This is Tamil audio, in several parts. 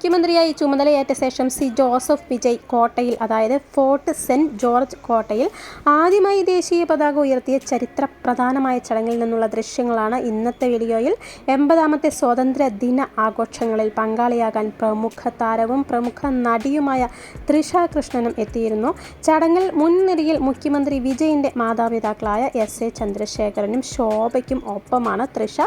മുഖ്യമന്ത്രിയായി ചുമതലയേറ്റ ശേഷം ജോസഫ് വിജയ് കോട്ടയിൽ, അതായത് ഫോർട്ട് സെന്റ് ജോർജ് കോട്ടയിൽ ആദ്യമായി ദേശീയ പതാക ഉയർത്തിയ ചരിത്രപ്രധാനമായ ചടങ്ങിൽ നിന്നുള്ള ദൃശ്യങ്ങളാണ് ഇന്നത്തെ വീഡിയോയിൽ. 80ാമത്തെ സ്വാതന്ത്ര്യ ദിന ആഘോഷങ്ങളിൽ പങ്കാളിയാകാൻ പ്രമുഖ താരവും പ്രമുഖ നടിയുമായ തൃഷ കൃഷ്ണനും എത്തിയിരുന്നു. ചടങ്ങിൽ മുൻനിരയിൽ മുഖ്യമന്ത്രി വിജയിൻ്റെ മാതാപിതാക്കളായ എസ്.എ. ചന്ദ്രശേഖരനും ശോഭയ്ക്കും ഒപ്പമാണ് തൃഷ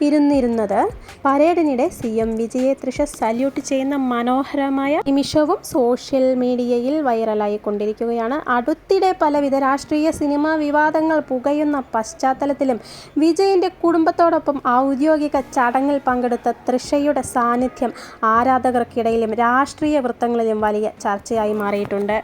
ഇരുന്നിരുന്നത്. പരേഡിനിടെ CM വിജയെ തൃഷ സല്യൂട്ട് ചെയ്യുന്ന മനോഹരമായ നിമിഷവും സോഷ്യൽ മീഡിയയിൽ വൈറലായി കൊണ്ടിരിക്കുകയാണ്. അടുത്തിടെ പലവിധ രാഷ്ട്രീയ സിനിമാ വിവാദങ്ങൾ പുകയുന്ന പശ്ചാത്തലത്തിലും വിജയിൻ്റെ കുടുംബത്തോടൊപ്പം ഔദ്യോഗിക ചടങ്ങിൽ പങ്കെടുത്ത തൃഷയുടെ സാന്നിധ്യം ആരാധകർക്കിടയിലും രാഷ്ട്രീയ വൃത്തങ്ങളിലും വലിയ ചർച്ചയായി മാറിയിട്ടുണ്ട്.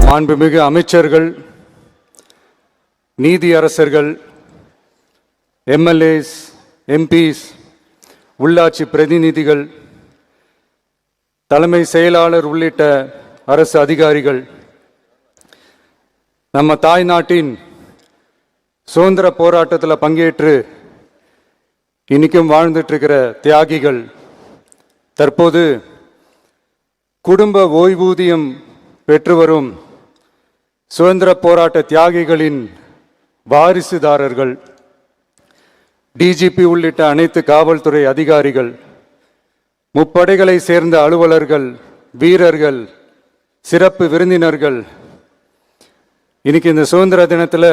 மாண்புமிகு அமைச்சர்கள், நீதியரசர்கள், MLAs, MPs, உள்ளாட்சி பிரதிநிதிகள், தலைமை செயலாளர் உள்ளிட்ட அரசு அதிகாரிகள், நம்ம தாய்நாட்டின் சுதந்திர போராட்டத்தில் பங்கேற்று இன்னைக்கும் வாழ்ந்துட்டு இருக்கிற தியாகிகள், தற்போது குடும்ப ஓய்வூதியம் பெற்று வரும் சுதந்திர போராட்ட தியாகிகளின் வாரிசுதாரர்கள், DGP உள்ளிட்ட அனைத்து காவல்துறை அதிகாரிகள், முப்படைகளை சேர்ந்த அலுவலர்கள், வீரர்கள், சிறப்பு விருந்தினர்கள், இன்னைக்கு இந்த சுதந்திர தினத்தில்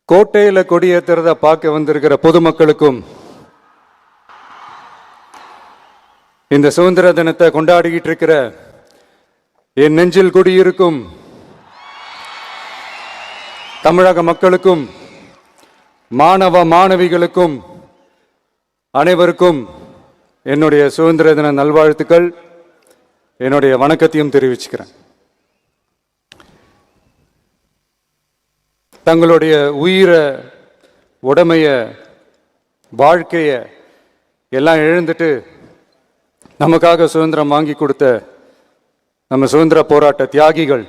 கோட்டையில் கொடியேற்றுறத பார்க்க வந்திருக்கிற பொதுமக்களுக்கும், இந்த சுதந்திர தினத்தை கொண்டாடிக்கிட்டு இருக்கிற என் நெஞ்சில் குடியிருக்கும் தமிழக மக்களுக்கும், மாணவ மாணவிகளுக்கும் அனைவருக்கும் என்னுடைய சுதந்திர தின நல்வாழ்த்துக்கள், என்னுடைய வணக்கத்தையும் தெரிவிச்சுக்கிறேன். தங்களுடைய உயிரை, உடமைய, வாழ்க்கைய எல்லாம் இழந்துட்டு நமக்காக சுதந்திரம் வாங்கி கொடுத்த நம்ம சுதந்திர போராட்ட தியாகிகள்